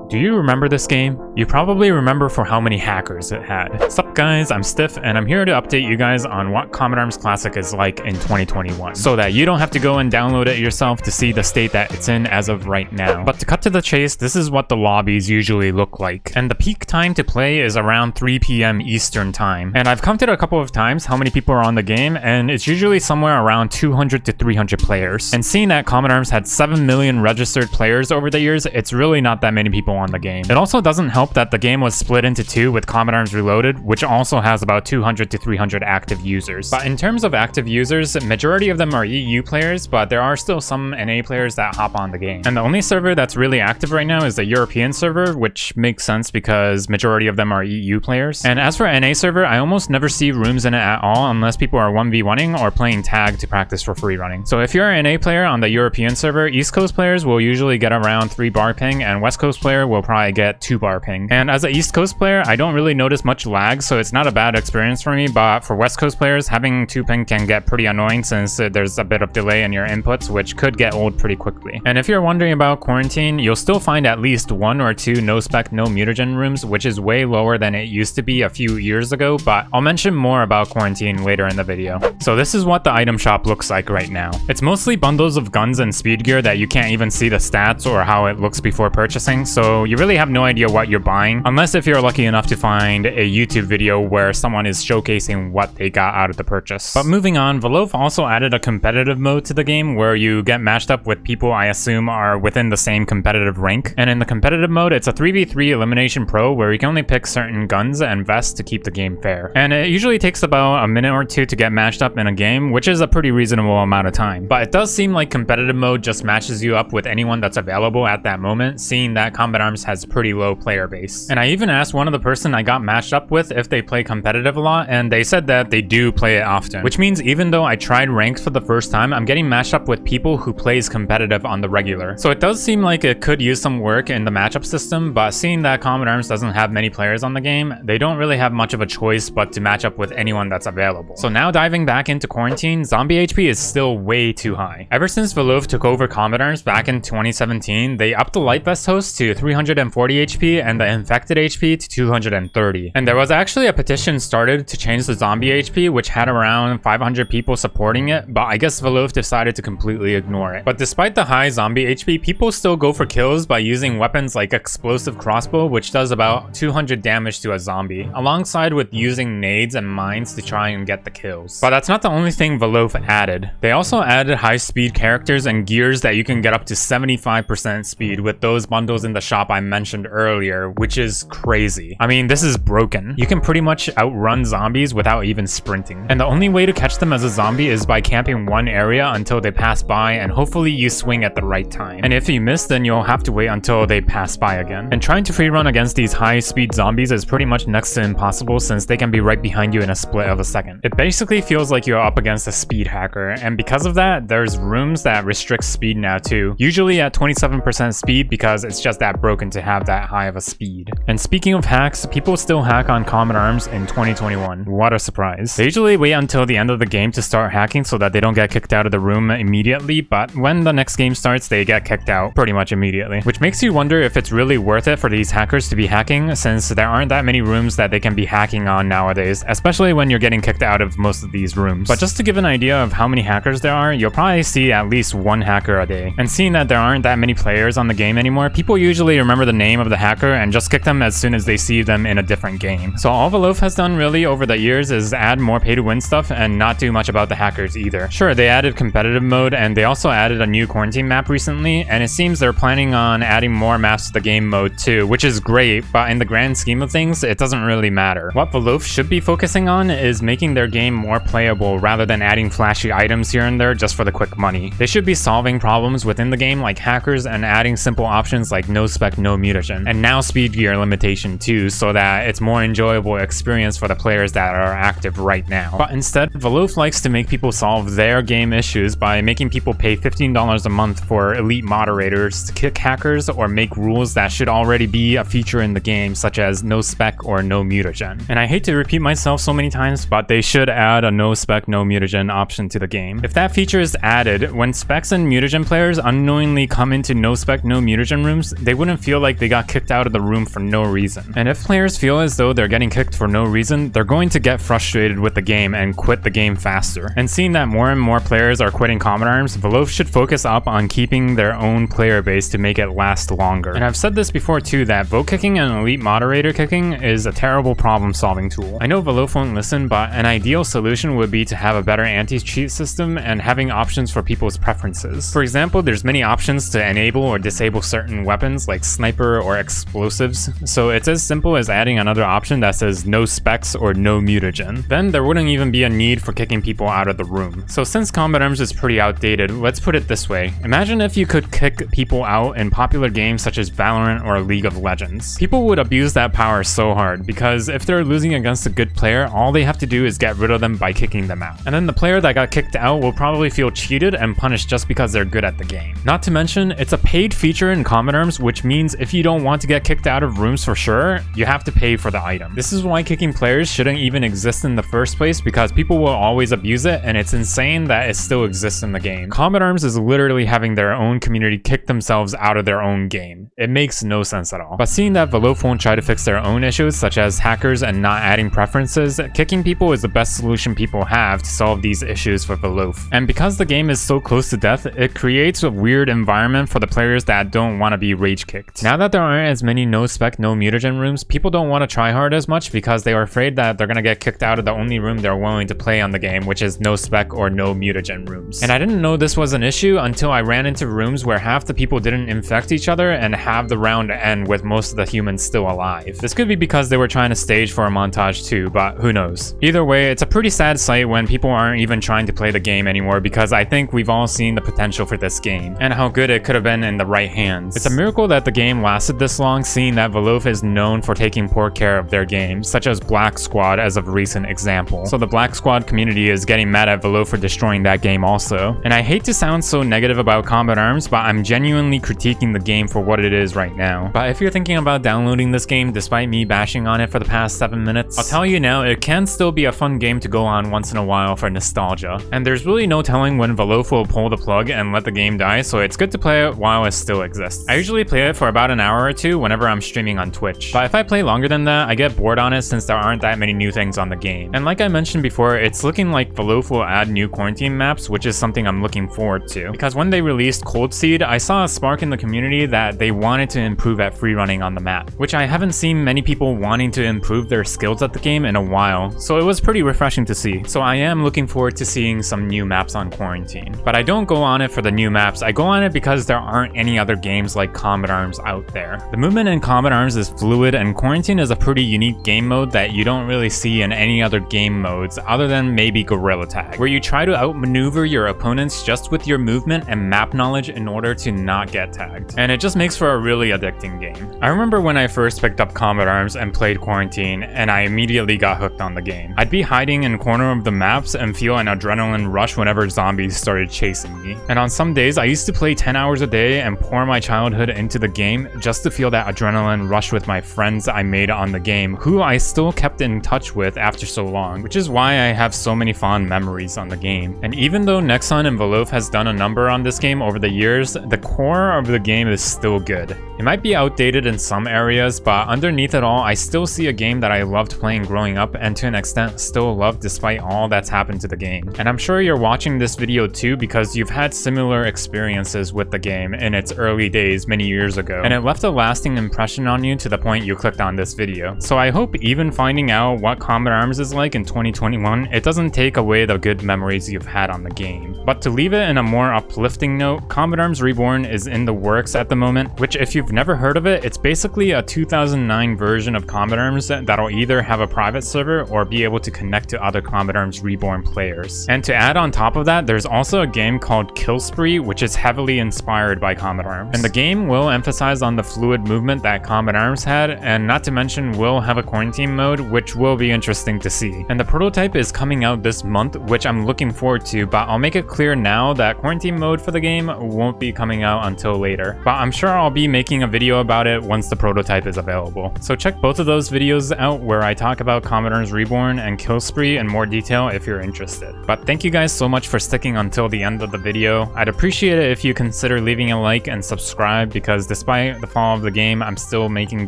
Do you remember this game? You probably remember for how many hackers it had. Sup guys, I'm Stiff and I'm here to update you guys on what Comet Arms Classic is like in 2021, so that you don't have to go and download it yourself to see the state that it's in as of right now. But to cut to the chase, this is what the lobbies usually look like, and the peak time to play is around 3 PM Eastern time. And I've counted a couple of times how many people are on the game, and it's usually somewhere around 200 to 300 players. And seeing that Comet Arms had 7 million registered players over the years, it's really not that many people on the game. It also doesn't help that the game was split into two with Comet Arms Reloaded, which also has about 200 to 300 active users. But in terms of active users, majority of them are EU players, but there are still some NA players that hop on the game. And the only server that's really active right now is the European server, which makes sense because majority of them are EU players. And as for NA server, I almost never see rooms in it at all unless people are 1v1ing or playing tag to practice for free running. So if you're an NA player on the European server, East Coast players will usually get around 3 bar ping, and West Coast player will probably get 2 bar ping. And as an East Coast player, I don't really notice much lag, so it's not a bad experience for me, but for West Coast players, having 2 ping can get pretty annoying since there's a bit of delay in your inputs, which could get old pretty quickly. And if you're wondering about quarantine, you'll still find at least 1 or 2 no spec, no mutagen rooms, which is way lower than it used to be a few years ago, but I'll mention more about quarantine later in the video. So this is what the item shop looks like right now. It's mostly bundles of guns and speed gear that you can't even see the stats or how it looks before purchasing, so you really have no idea what you're buying, unless if you're lucky enough to find a YouTube video where someone is showcasing what they got out of the purchase. But moving on, Valve also added a competitive mode to the game where you get matched up with people I assume are within the same competitive rank. And in the competitive mode, it's a 3v3 elimination pro where you can only pick certain guns and vests to keep the game fair. And it usually takes about a minute or 2 to get matched up in a game, which is a pretty reasonable amount of time. But it does seem like competitive mode just matches you up with anyone that's available at that moment, seeing that Comet Arms has pretty low player base. And I even asked one of the person I got matched up with if they play competitive a lot, and they said that they do play it often. Which means even though I tried ranked for the first time, I'm getting matched up with people who plays competitive on the regular. So it does seem like it could use some work in the matchup system, but seeing that Comet Arms doesn't have many players on the game, they don't really have much of a choice but to match up with anyone that's available. So now diving back into quarantine, zombie HP is still way too high. Ever since Valve took over Comet Arms back in 2017, they upped the light vest host to 340 HP and the infected HP to 230. And there was actually a petition started to change the zombie HP, which had around 500 people supporting it, but I guess Valve decided to completely ignore it. But despite the high zombie HP, people still go for kills by using weapons like explosive crossbow, which does about 200 damage to a zombie, alongside with using nades and mines to try and get the kills. But that's not the only thing Valve added. They also added high speed characters and gears that you can get up to 75% speed with those bundles in the shop I mentioned earlier, which is crazy. I mean, this is broken. You can pretty much outrun zombies without even sprinting. And the only way to catch them as a zombie is by camping one area until they pass by, and hopefully you swing at the right time. And if you miss, then you'll have to wait until they pass by again. And trying to free run against these high speed zombies is pretty much next to impossible since they can be right behind you in a split of a second. It basically feels like you're up against a speed hacker, and because of that, there's rooms that restrict speed now too, usually at 27% speed because it's just that broken to have that high of a speed. And speaking of hacks, people still hack on Comet Arms in 2021. What a surprise. They usually wait until the end of the game to start hacking so that they don't get kicked out of the room immediately, but when the next game starts, they get kicked out pretty much immediately. Which makes you wonder if it's really worth it for these hackers to be hacking, since there aren't that many rooms that they can be hacking on nowadays, especially when you're getting kicked out of most of these rooms. But just to give an idea of how many hackers there are, you'll probably see at least 1 hacker a day. And seeing that there aren't that many players on the game anymore, people usually remember the name of the hacker and just kick them as soon as they see them in a different game. So all Valve has done really over the years is add more pay-to-win stuff and not do much about the hackers either. Sure, they added competitive mode, and they also added a new quarantine map recently, and it seems they're planning on adding more maps to the game mode too, which is great, but in the grand scheme of things, it doesn't really matter. What Valve should be focusing on is making their game more playable rather than adding flashy items here and there just for the quick money. They should be solving problems within the game like hackers and adding simple options like no spec, no mutagen, and now speed gear limitation too, so that it's more enjoyable experience for the players that are active right now. But instead, Valve likes to make people solve their game issues by making people pay $15 a month for elite moderators to kick hackers or make rules that should already be a feature in the game, such as no spec or no mutagen. And I hate to repeat myself so many times, but they should add a no spec, no mutagen option to the game. If that feature is added, when specs and mutagen players unknowingly come into no spec, no mutagen rooms, they wouldn't feel like they got kicked out of the room for no reason. And if players feel as though they're getting kicked for no reason, they're going to get frustrated with the game and quit the game faster. And seeing that more and more players are quitting Comet Arms, Velof should focus up on keeping their own player base to make it last longer. And I've said this before too, that vote kicking and elite moderator kicking is a terrible problem solving tool. I know Velof won't listen, but an ideal solution would be to have a better anti-cheat system and having options for people's preferences. For example, there's many options to enable or disable certain weapons like sniper or explosives, so it's as simple as adding another option that says no specs or no mutagen. Then there wouldn't even be a need for kicking people out of the room. So since Combat Arms is pretty outdated, let's put it this way. Imagine if you could kick people out in popular games such as Valorant or League of Legends. People would abuse that power so hard, because if they're losing against a good player, all they have to do is get rid of them by kicking them out. And then the player that got kicked out will probably feel cheated and punished just because they're good at the game. Not to mention, it's a paid feature in Combat Arms, which means if you don't want to get kicked out of rooms for sure, you have to pay for the item. This is why kicking players shouldn't even exist in the first place, because people will always abuse it, and it's insane that it still exists in the game. Combat Arms is literally having their own community kick themselves out of their own game. It makes no sense at all. But seeing that Velof won't try to fix their own issues, such as hackers and not adding preferences, kicking people is the best solution people have to solve these issues for Velof. And because the game is so close to death, it creates a weird environment for the players that don't want to be rage kicked. Now that there aren't as many no spec, no mutagen rooms, people don't want to try hard as much because they are afraid that they're gonna get kicked out of the only room they're willing to play on the game, which is no spec or no mutagen rooms. And I didn't know this was an issue until I ran into rooms where half the people didn't infect each other and have the round end with most of the humans still alive. This could be because they were trying to stage for a montage too, but who knows. Either way, it's a pretty sad sight when people aren't even trying to play the game anymore, because I think we've all seen the potential for this game and how good it could have been in the right hands. It's a miracle that the game lasted this long, seeing that Velof is known for taking poor care of their games, such as Black Squad as a recent example. So the Black Squad community is getting mad at Velof for destroying that game also. And I hate to sound so negative about Combat Arms, but I'm genuinely critiquing the game for what it is right now. But if you're thinking about downloading this game despite me bashing on it for the past 7 minutes, I'll tell you now, it can still be a fun game to go on once in a while for nostalgia. And there's really no telling when Velof will pull the plug and let the game die, so it's good to play it while it still exists. I usually play it for about an hour or two whenever I'm streaming on Twitch. But if I play longer than that, I get bored on it since there aren't that many new things on the game. And like I mentioned before, it's looking like Velof will add new quarantine maps, which is something I'm looking forward to. Because when they released Cold Seed, I saw a spark in the community that they wanted to improve at free running on the map, which I haven't seen many people wanting to improve their skills at the game in a while, so it was pretty refreshing to see. So I am looking forward to seeing some new maps on Quarantine. But I don't go on it for the new maps, I go on it because there aren't any other games like Combat Arms out there. The movement in Combat Arms is fluid, and Quarantine is a pretty unique game mode that you don't really see in any other game modes other than maybe Gorilla Tag, where you try to outmaneuver your opponents just with your movement and map knowledge in order to not get tagged. And it just makes for a really addicting game. I remember when I first picked up Combat Arms and played Quarantine, and I immediately got hooked on the game. I'd be hiding in corner of the maps and feel an adrenaline rush whenever zombies started chasing me. And on some days, I used to play 10 hours a day and pour my childhood into the game just to feel that adrenaline rush with my friends I made on the game, who I still kept in touch with after so long, which is why I have so many fond memories on the game. And even though Nexon and Velof has done a number on this game over the years, the core of the game is still good. It might be outdated in some areas, but underneath it all, I still see a game that I loved playing growing up and to an extent still love despite all that's happened to the game. And I'm sure you're watching this video too because you've had similar experiences with the game in its early days many years ago, and it left a lasting impression on you to the point you clicked on this video. So I hope even finding out what Combat Arms is like in 2021, it doesn't take away the good memories you've had on the game. But to leave it in a more uplifting note, Combat Arms Reborn is in the works at the moment, which if you've never heard of it, it's basically a 2009 version of Combat Arms that'll either have a private server or be able to connect to other Combat Arms Reborn players. And to add on top of that, there's also a game called Kill Spree, which is heavily inspired by Combat Arms. And the game will emphasize on the fluid movement that Combat Arms had, and not to mention will have a quarantine mode, which will be interesting to see. And the prototype is coming out this month, which I'm looking forward to, but I'll make it clear now that quarantine mode for the game won't be coming out until later. But I'm sure I'll be making a video about it once the prototype is available. So check both of those videos out where I talk about Combat Arms Reborn and Kill Spree in more detail if you're interested. But thank you guys so much for sticking until the end of the video. I'd appreciate it if you consider leaving a like and subscribe, because despite despite the fall of the game, I'm still making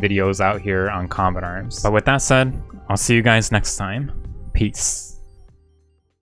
videos out here on Comet Arms. But with that said, I'll see you guys next time. Peace.